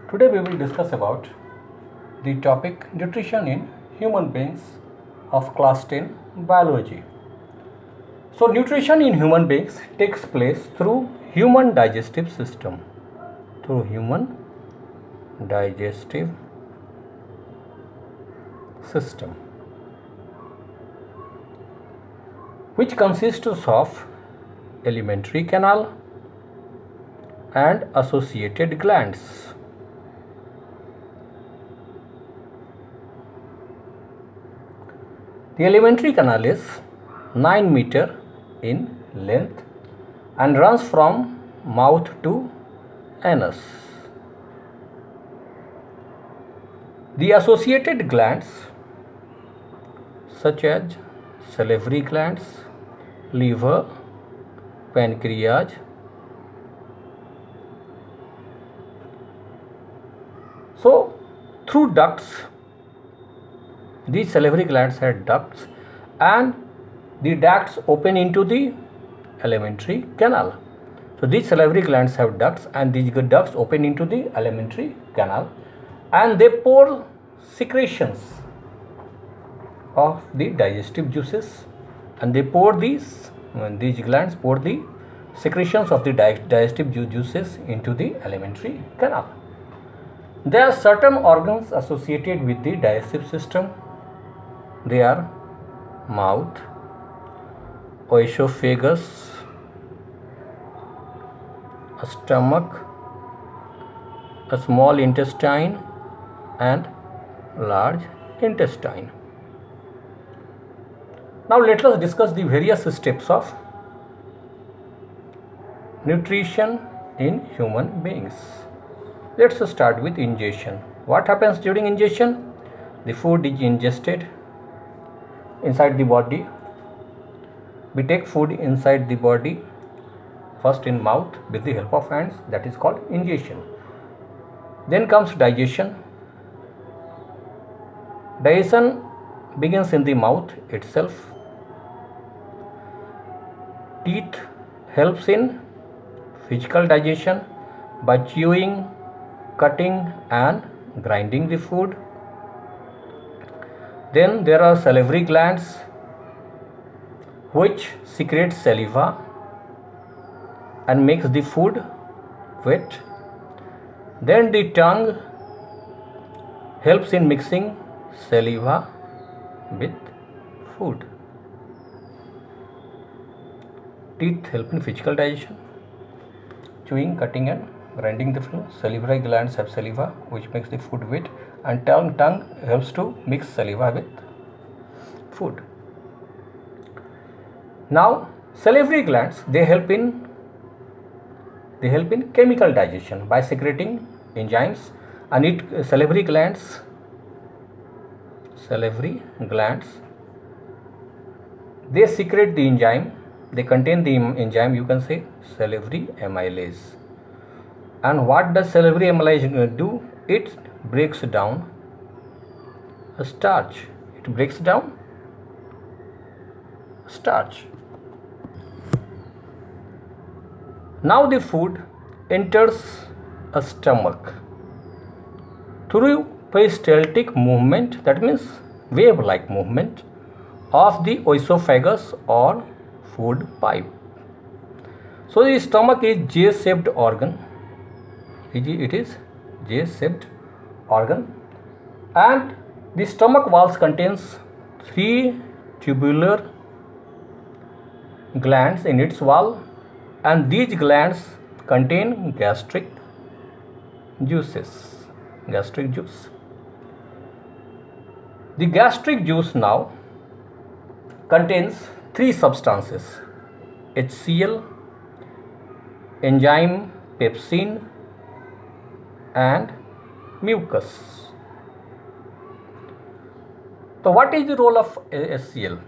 Today we will discuss about the topic nutrition in human beings of class 10 biology. So nutrition in human beings takes place through human digestive system. Through human digestive system, which consists of alimentary canal and associated glands. The alimentary canal is 9 meter in length and runs from mouth to anus. The associated glands such as salivary glands, liver, pancreas, so through ducts, these salivary glands have ducts and the ducts open into the alimentary canal. So these salivary glands have ducts and these ducts open into the alimentary canal and they pour secretions of the digestive juices and they pour these glands pour the secretions of the digestive juices into the alimentary canal. There are certain organs associated with the digestive system. They are mouth, esophagus, stomach, a small intestine and large intestine. Now let us discuss the various steps of nutrition in human beings. Let's start with ingestion. What happens during ingestion? The food is ingested inside the body. We take food inside the body first in mouth with the help of hands, that is called ingestion. Then comes digestion. Digestion begins in the mouth itself. Teeth helps in physical digestion by chewing, cutting and grinding the food. Then there are salivary glands which secrete saliva and makes the food wet. Then the tongue helps in mixing saliva with food. Teeth help in physical digestion, chewing, cutting and grinding the food. Salivary glands have saliva which makes the food wet and tongue helps to mix saliva with food. Now salivary glands they help in chemical digestion by secreting enzymes and salivary glands they secrete the enzyme, they contain the enzyme, you can say salivary amylase. And what does salivary amylase do? It breaks down a starch. Now the food enters a stomach through peristaltic movement, that means wave-like movement of the esophagus or food pipe. So the stomach is J-shaped organ. It is J-shaped organ and the stomach walls contains 3 tubular glands in its wall and these glands contain gastric juice. The gastric juice now contains 3 substances: HCl, enzyme pepsin and mucus. So what is the role of HCl?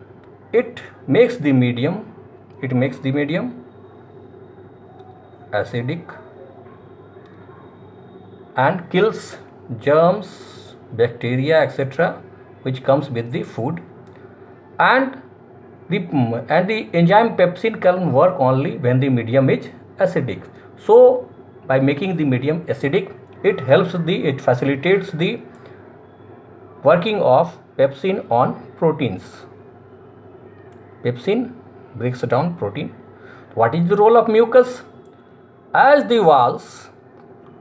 It makes the medium acidic and kills germs, bacteria, etc. which comes with the food, and the enzyme pepsin can work only when the medium is acidic. So by making the medium acidic, It facilitates the working of pepsin on proteins. Pepsin breaks down protein. What is the role of mucus? As the walls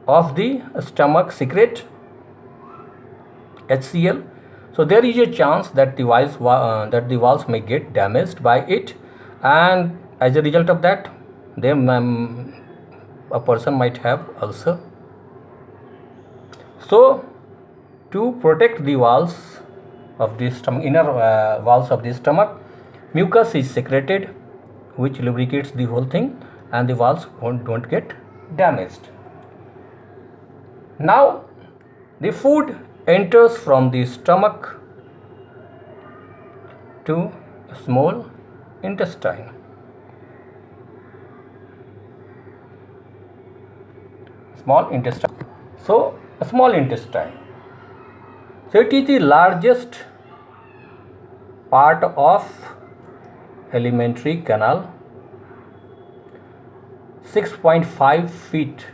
of the stomach secrete HCl, so there is a chance that the walls may get damaged by it, and as a result of that, a person might have ulcer. So, to protect the walls of the stomach, inner walls of the stomach, mucus is secreted, which lubricates the whole thing, and the walls don't get damaged. Now, the food enters from the stomach to small intestine. Small intestine. So, a small intestine. So, it is the largest part of alimentary canal, 6.5 feet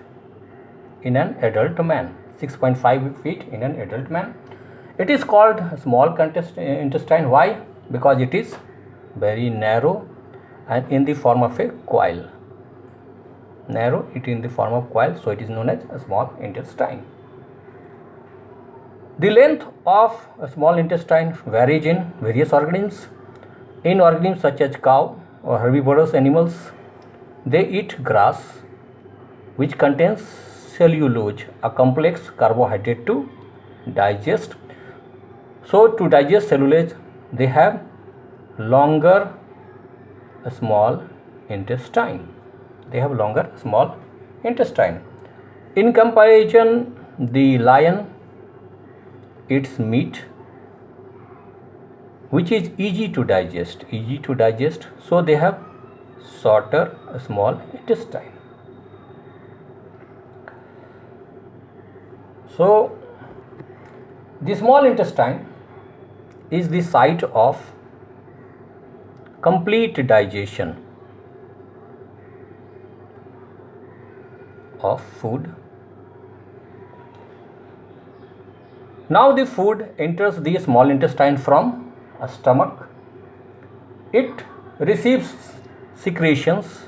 in an adult man. 6.5 feet in an adult man. It is called small intestine. Why? Because it is very narrow and in the form of a coil. Narrow, it in the form of coil, so it is known as a small intestine. The length of a small intestine varies in various organisms. In organisms such as cow or herbivorous animals, they eat grass, which contains cellulose, a complex carbohydrate to digest. So, to digest cellulose, they have longer small intestine. In comparison, the lion eats meat which is easy to digest, so they have shorter small intestine. So, the small intestine is the site of complete digestion of food. Now the food enters the small intestine from a stomach. It receives secretions.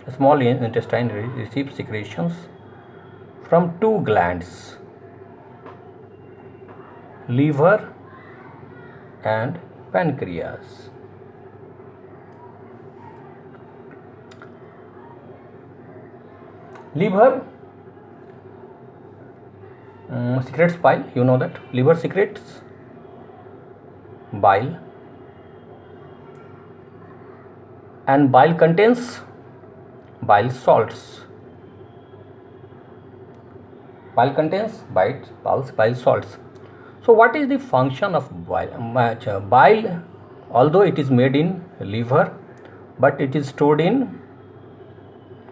The small intestine receives secretions from two glands, liver and pancreas. Liver secretes bile. You know that liver secretes bile, and bile contains bile salts. Bile salts. So, what is the function of bile? Bile, although it is made in liver, but it is stored in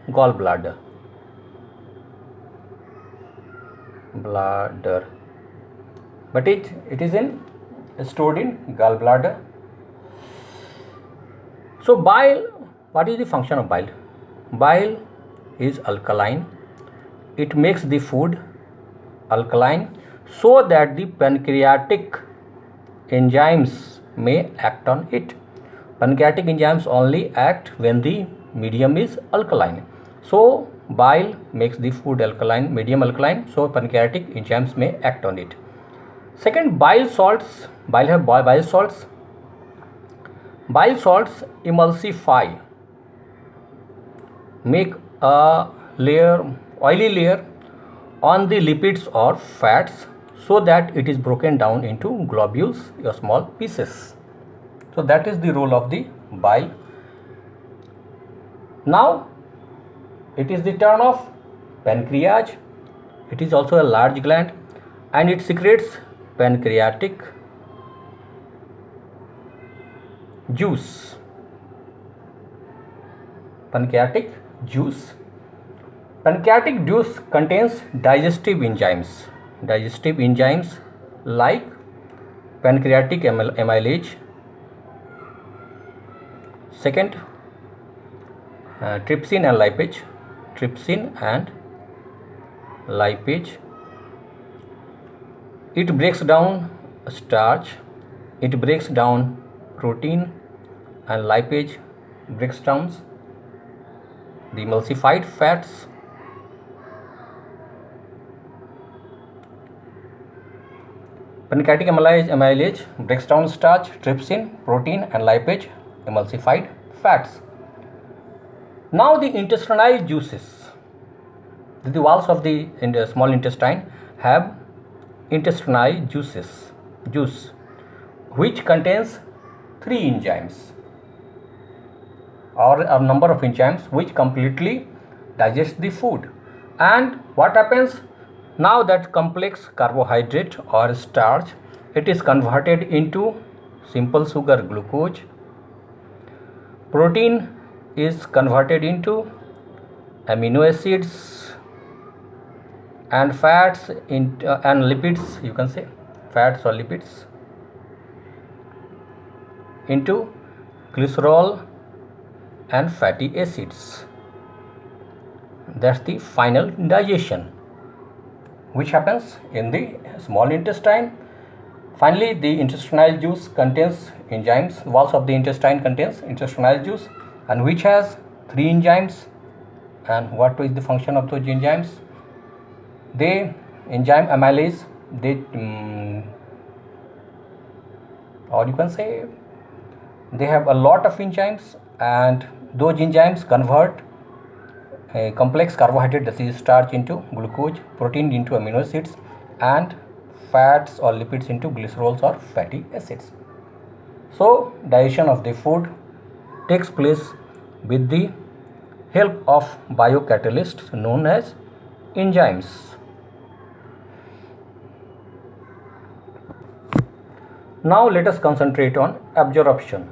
gallbladder. But it is stored in gallbladder. So, bile, what is the function of bile? Bile is alkaline. It makes the food alkaline so that the pancreatic enzymes may act on it. Pancreatic enzymes only act when the medium is alkaline. So, bile makes the food alkaline, medium alkaline, so pancreatic enzymes may act on it. Second, bile salts. Bile have bile salts. Bile salts emulsify, make a oily layer on the lipids or fats so that it is broken down into globules or small pieces. So, that is the role of the bile. Now, it is the turn of pancreas. It is also a large gland and it secretes pancreatic juice. Pancreatic juice contains digestive enzymes like pancreatic amylase. Second, trypsin and lipase. It breaks down starch, it breaks down protein, and lipase breaks down the emulsified fats. Pancreatic amylase breaks down starch, trypsin, protein, and lipase emulsified fats. Now the intestinal juices. The walls of the small intestine have intestinal juice, which contains 3 enzymes or a number of enzymes which completely digest the food. And what happens now that complex carbohydrate or starch, it is converted into simple sugar glucose. Protein is converted into amino acids, and fats and lipids, you can say fats or lipids, into glycerol and fatty acids. That's the final digestion which happens in the small intestine. Finally, the intestinal juice contains enzymes. Walls of the intestine contains intestinal juice, and which has 3 enzymes. And what is the function of those enzymes? The enzyme amylase, or you can say they have a lot of enzymes, and those enzymes convert a complex carbohydrate, that is starch, into glucose, protein into amino acids, and fats or lipids into glycerols or fatty acids. So digestion of the food takes place with the help of biocatalysts known as enzymes. Now let us concentrate on absorption.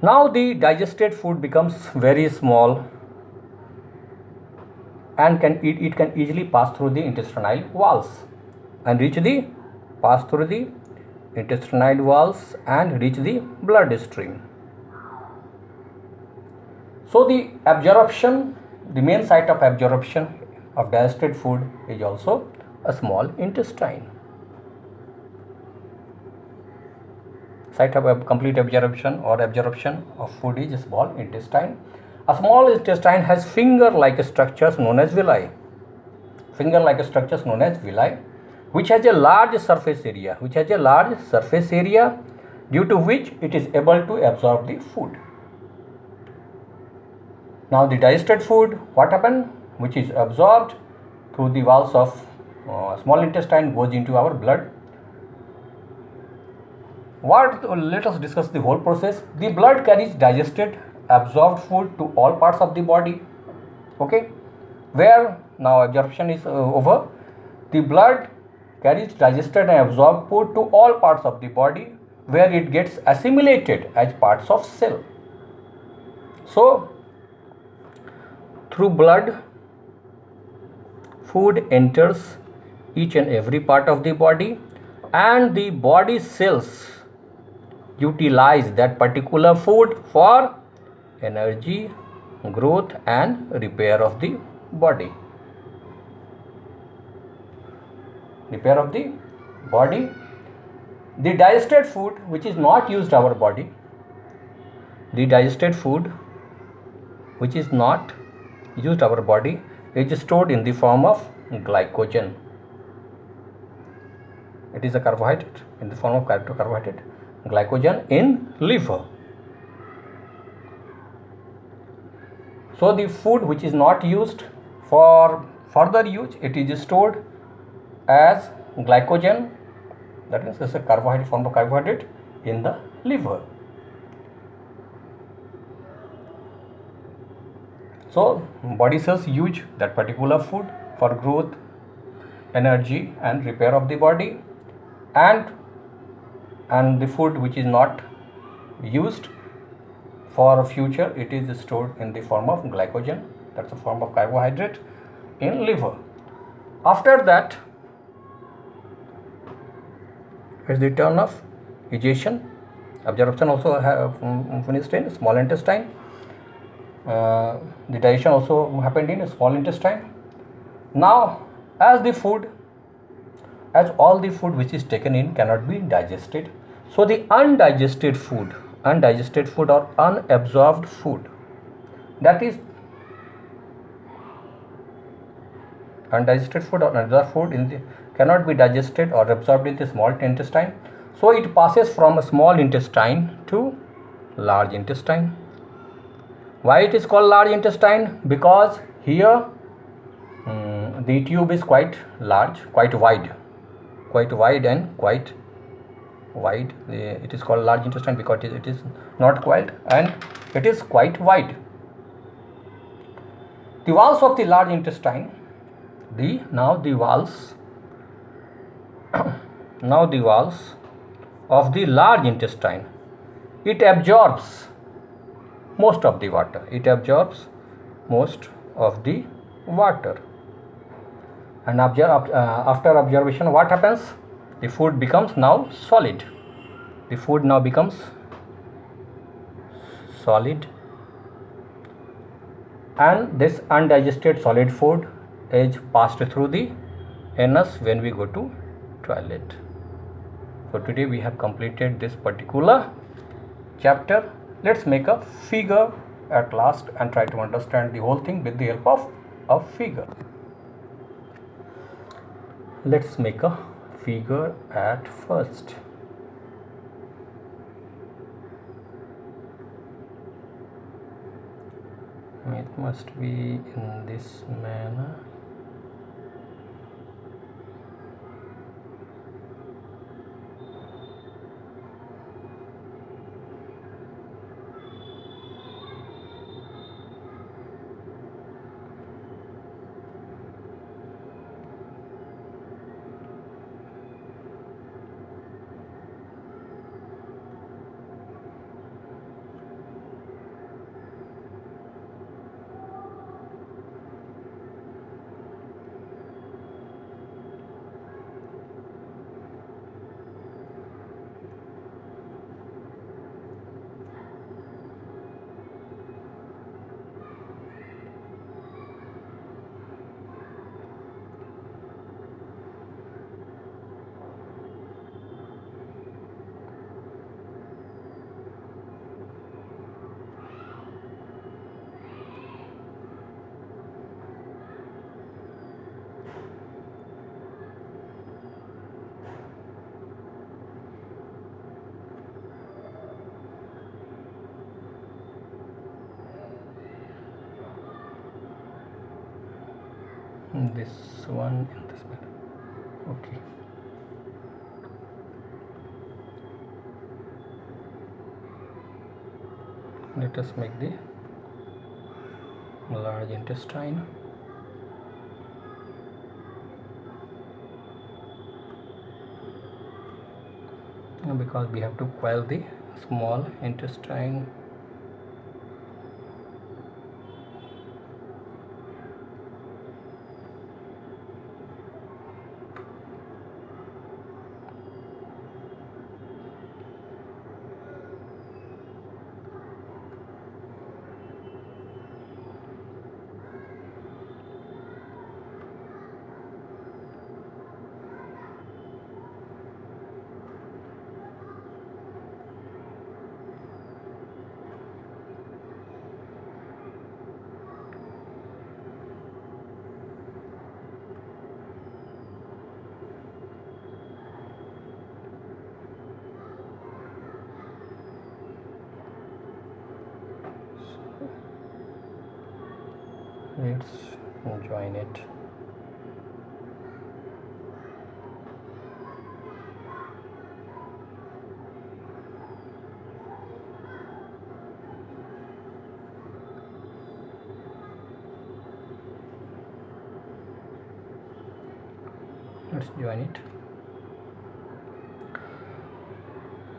Now the digested food becomes very small and it can easily pass through the intestinal walls and reach the bloodstream. So the absorption, the main site of absorption of digested food is also a small intestine. Site of complete absorption or absorption of food is a small intestine. A small intestine has finger-like structures known as villi. Which has a large surface area. Due to which it is able to absorb the food. Now the digested food, what happened? Which is absorbed through the walls of small intestine, goes into our blood. Let us discuss the whole process. The blood carries digested, absorbed food to all parts of the body. Okay, where now absorption is over, the blood carries digested and absorbed food to all parts of the body, where it gets assimilated as parts of cell. So through blood, food enters each and every part of the body, and the body cells utilize that particular food for energy, growth, and repair of the body. The digested food which is not used our body, is stored in the form of glycogen. It is a carbohydrate in the form of carbohydrate, glycogen in liver. So the food which is not used for further use, it is stored as glycogen, that means it's a carbohydrate, form of carbohydrate, in the liver. So body cells use that particular food for growth, energy, and repair of the body, and the food which is not used for future, it is stored in the form of glycogen, that's a form of carbohydrate, in liver. After that is the turn of digestion. Absorption also have finished in small intestine. the digestion also happened in small intestine. Now, as all the food which is taken in cannot be digested, so the undigested food or unabsorbed food, that is undigested food or unabsorbed food cannot be digested or absorbed in the small intestine, so it passes from a small intestine to large intestine. Why it is called large intestine? Because here the tube is quite large, quite wide and quite wide. It is called large intestine because it is not coiled and it is quite wide. The walls of the large intestine, now the walls of the large intestine, it absorbs most of the water. And after absorption, what happens? The food becomes now solid. And this undigested solid food is passed through the anus when we go to toilet. So today we have completed this particular chapter. Let's make a figure at last and try to understand the whole thing with the help of a figure. Let's make a figure at first. It must be in this manner. This one in this manner. Okay. Let us make the large intestine. Because we have to coil the small intestine. Let's join it.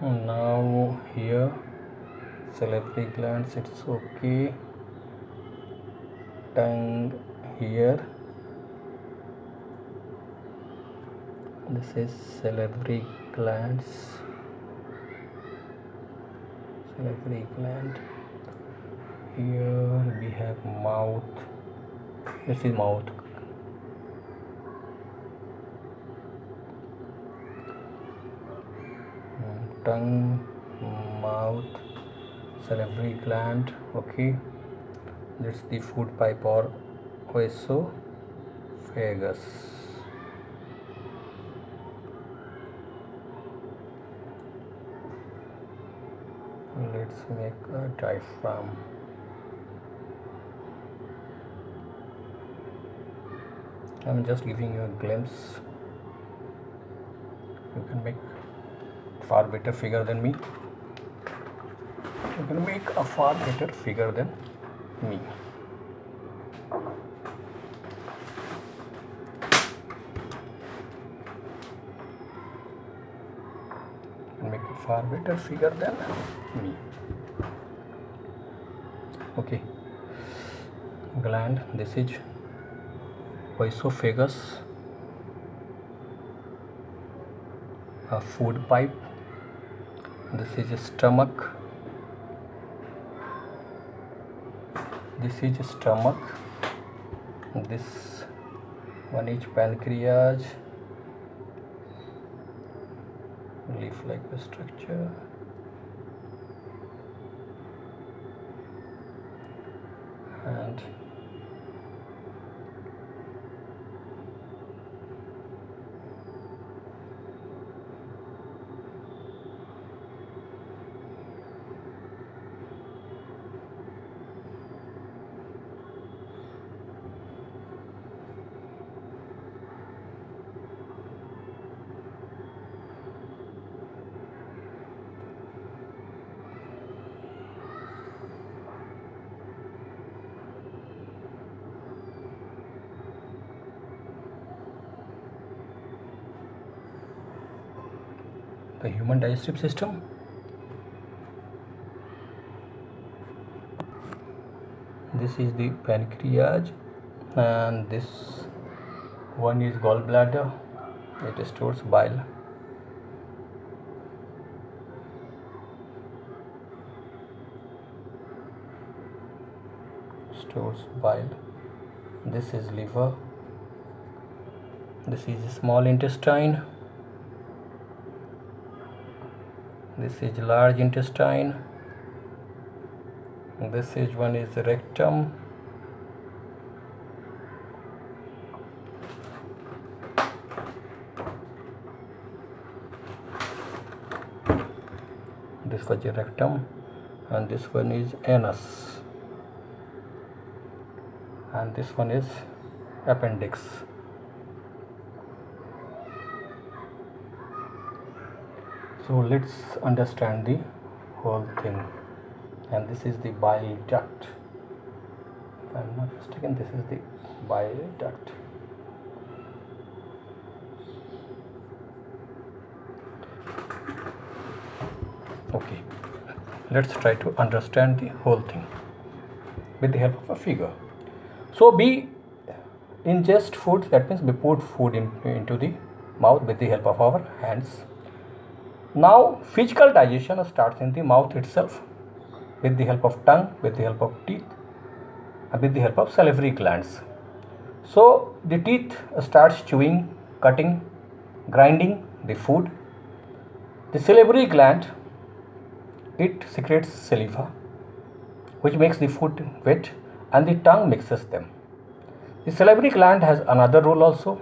Now here salivary glands, it's okay. Tongue here, this is salivary gland. Here we have mouth. This is mouth. Tongue, mouth, salivary gland. Okay, that's the food pipe or esophagus. Let's make a diaphragm. I'm just giving you a glimpse. You can make far better figure than me. You can make a far better figure than me. You can make a far better figure than me. Okay. Gland. This is esophagus. A food pipe. This is stomach. This is stomach. This one is pancreas. Leaf-like structure. And the human digestive system. This is the pancreas, and this one is gallbladder. It stores bile. Stores bile. This is liver. This is small intestine. This is large intestine. This is one is rectum. This was a rectum, and this one is anus, and this one is appendix. So let's understand the whole thing. And this is the bile duct. If I'm not mistaken, this is the bile duct. Okay, let's try to understand the whole thing with the help of a figure. So we ingest food, that means we put food into the mouth with the help of our hands. Now physical digestion starts in the mouth itself with the help of tongue, with the help of teeth, and with the help of salivary glands. So the teeth starts chewing, cutting, grinding the food. The salivary gland, it secretes saliva, which makes the food wet, and the tongue mixes them. The salivary gland has another role also.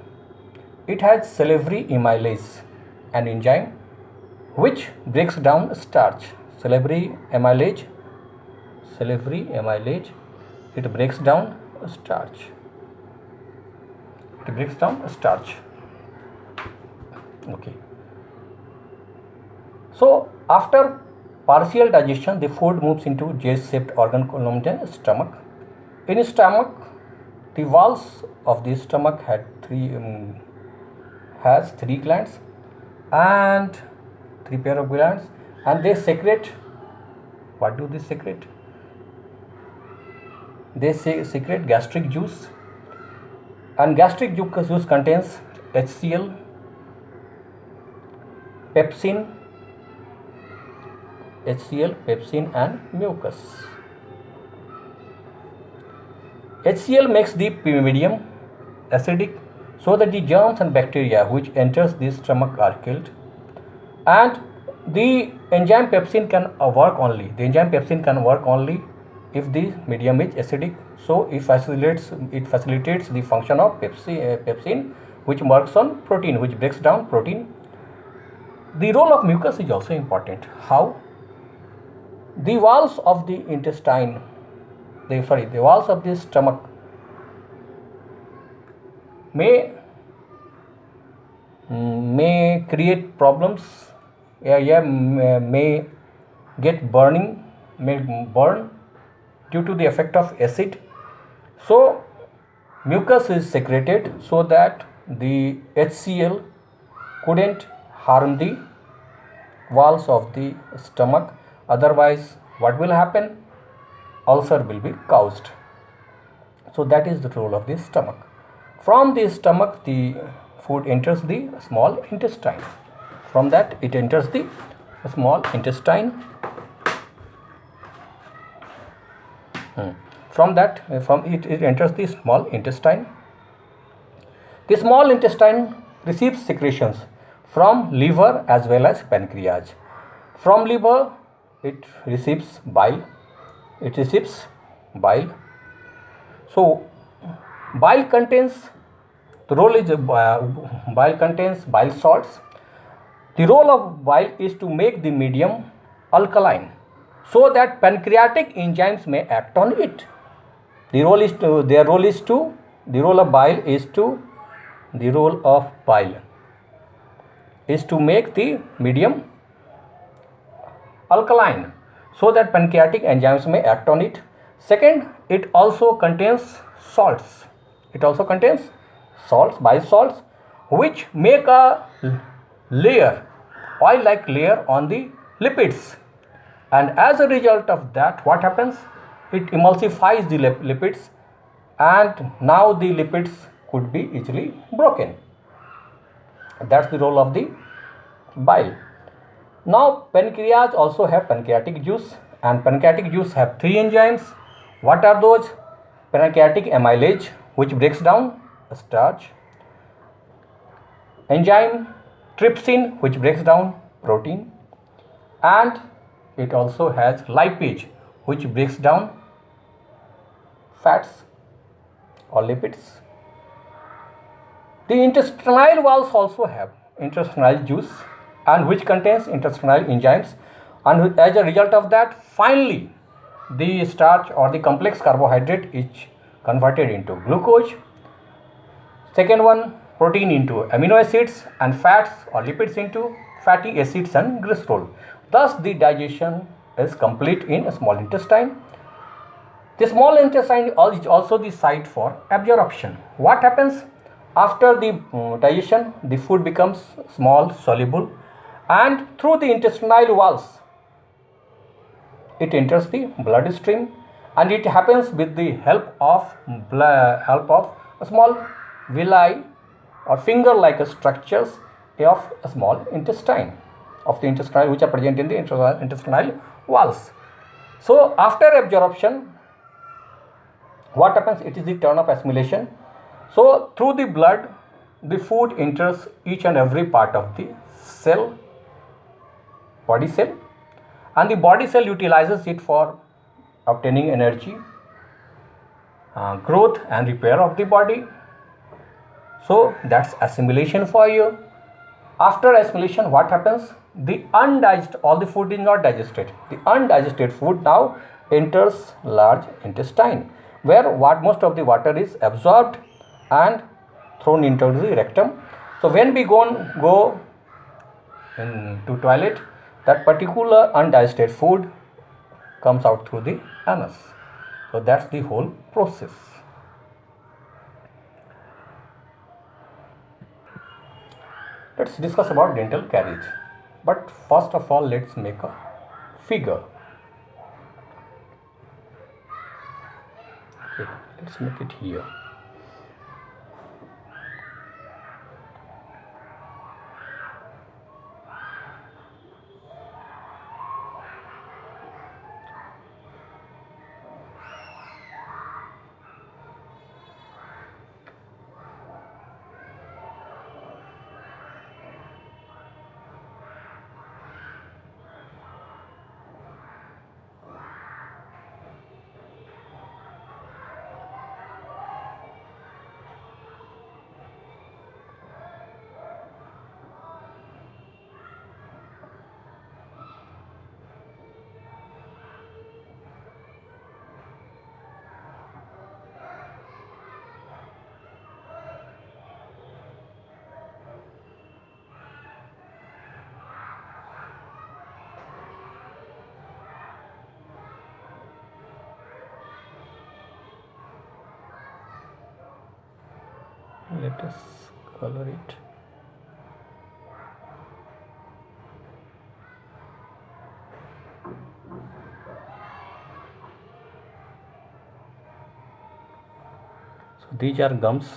It has salivary amylase, an enzyme which breaks down starch. Salivary amylase, it breaks down starch. Okay. So after partial digestion, the food moves into J-shaped organ column in stomach. In stomach, the walls of the stomach has three glands and three pair of glands, and they secrete. What do they secrete? They secrete gastric juice, and gastric juice contains HCl, pepsin, and mucus. HCl makes the medium acidic so that the germs and bacteria which enters the stomach are killed, and the enzyme pepsin can work only if the medium is acidic. So it facilitates the function of pepsin, which works on protein, which breaks down protein. The role of mucus is also important. How? The walls of the intestine, the walls of the stomach may create problems. May get may burn due to the effect of acid. So mucus is secreted so that the HCl couldn't harm the walls of the stomach. Otherwise, what will happen? Ulcer will be caused. So that is the role of the stomach. From the stomach, the food enters the small intestine. From that, it enters the small intestine. From it enters the small intestine. The small intestine receives secretions from liver as well as pancreas. From liver, it receives bile. So bile contains bile contains bile salts. The role of bile is to make the medium alkaline so that pancreatic enzymes may act on it. The role of bile is to make the medium alkaline so that pancreatic enzymes may act on it. Second, it also contains salts. Bile salts, which make a oil-like layer on the lipids. And as a result of that, what happens? It emulsifies the lipids, and now the lipids could be easily broken. That's the role of the bile. Now pancreas also have pancreatic juice, and pancreatic juice have three enzymes. What are those? Pancreatic amylase, which breaks down starch. Enzyme trypsin, which breaks down protein. And it also has lipase, which breaks down fats or lipids. The intestinal walls also have intestinal juice, and which contains intestinal enzymes, and as a result of that, finally the starch or the complex carbohydrate is converted into glucose. Second one, protein into amino acids, and fats or lipids into fatty acids and glycerol. Thus the digestion is complete in a small intestine. The small intestine is also the site for absorption. What happens? After the digestion, the food becomes small, soluble, and through the intestinal walls, it enters the bloodstream, and it happens with the help of a small villi or finger-like structures of a small intestine, which are present in the intestinal walls. So after absorption, what happens? It is the turn of assimilation. So through the blood, the food enters each and every part of the body cell, and the body cell utilizes it for obtaining energy, growth and repair of the body. So that's assimilation for you. After assimilation, what happens? All the food is not digested. The undigested food now enters large intestine, where most of the water is absorbed and thrown into the rectum. So when we go to toilet, that particular undigested food comes out through the anus. So that's the whole process. Let's discuss about dental caries. But first of all, let's make a figure. Okay, let's make it here. Let us color it. So these are gums,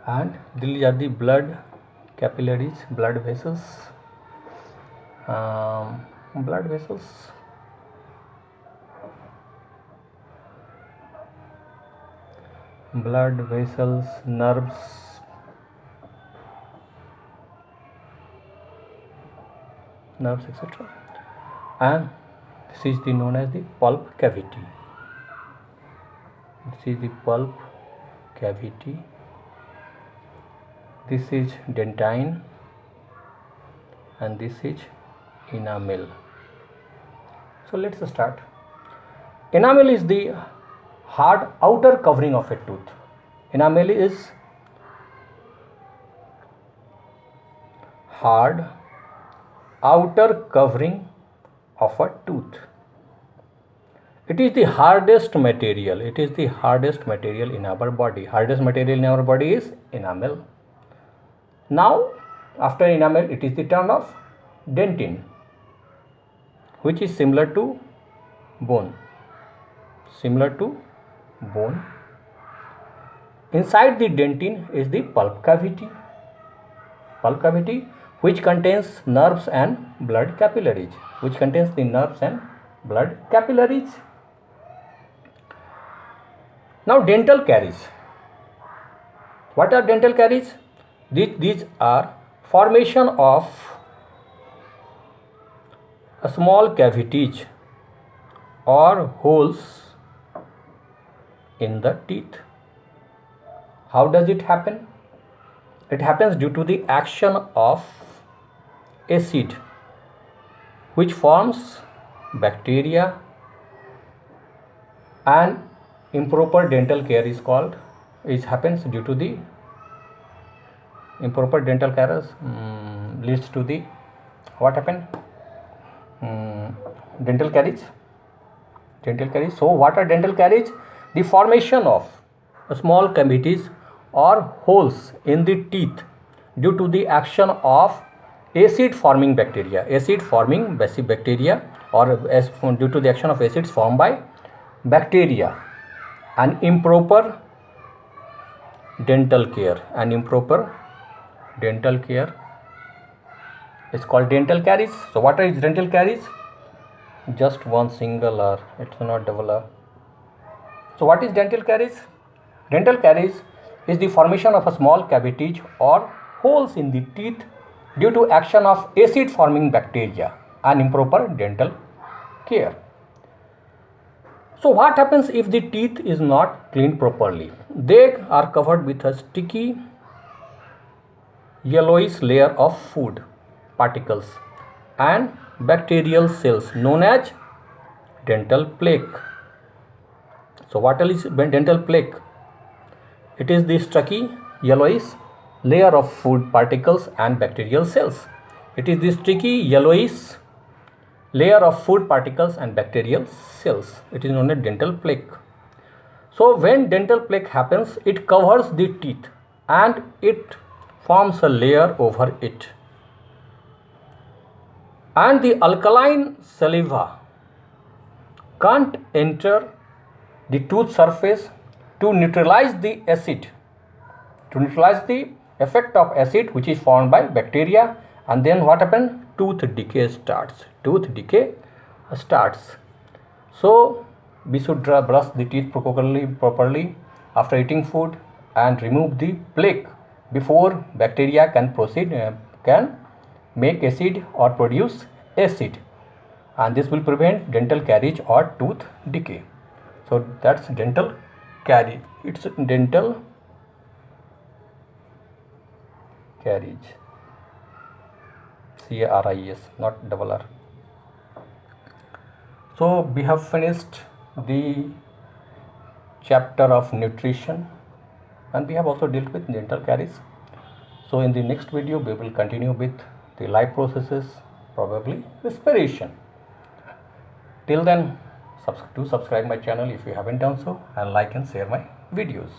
and these are the blood capillaries, blood vessels. Blood vessels, nerves, etc. And this is the known as the pulp cavity. This is the pulp cavity. This is dentine, and this is enamel. So let's start. Enamel is the hard outer covering of a tooth. Enamel is hard outer covering of a tooth. It is the hardest material. It is the hardest material in our body. Hardest material in our body is enamel. Now, after enamel, it is the turn of dentin, which is similar to bone. Similar to bone. Inside the dentin is the pulp cavity. Pulp cavity, which contains nerves and blood capillaries. Which contains the nerves and blood capillaries. Now, dental caries. What are dental caries? These are formation of a small cavities or holes in the teeth. How does it happen? It happens due to the action of acid, which forms bacteria, and improper dental care is called. It happens due to the improper dental care leads to the what happened? Dental caries. So what are dental caries? The formation of small cavities or holes in the teeth due to the action of acid forming bacteria, or due to the action of acids formed by bacteria, and improper dental care. Is called dental caries. So what is dental caries? Just one single R, it's not double R. So what is dental caries? Dental caries is the formation of a small cavities or holes in the teeth due to action of acid forming bacteria and improper dental care. So what happens if the teeth is not cleaned properly? They are covered with a sticky yellowish layer of food particles and bacterial cells known as dental plaque. So what is dental plaque? It is the sticky yellowish layer of food particles and bacterial cells. It is the sticky yellowish layer of food particles and bacterial cells. It is known as dental plaque. So when dental plaque happens, it covers the teeth and it forms a layer over it. And the alkaline saliva can't enter the tooth surface to neutralize the acid, to neutralize the effect of acid which is formed by bacteria. And then what happens? Tooth decay starts. So we should brush the teeth properly after eating food and remove the plaque before bacteria can make acid or produce acid, and this will prevent dental caries or tooth decay. So that's dental caries. It's dental caries. CARIES, not double R. So we have finished the chapter of nutrition, and we have also dealt with dental caries. So in the next video we will continue with the life processes, probably respiration. Till then, do subscribe my channel if you haven't done so, and like and share my videos.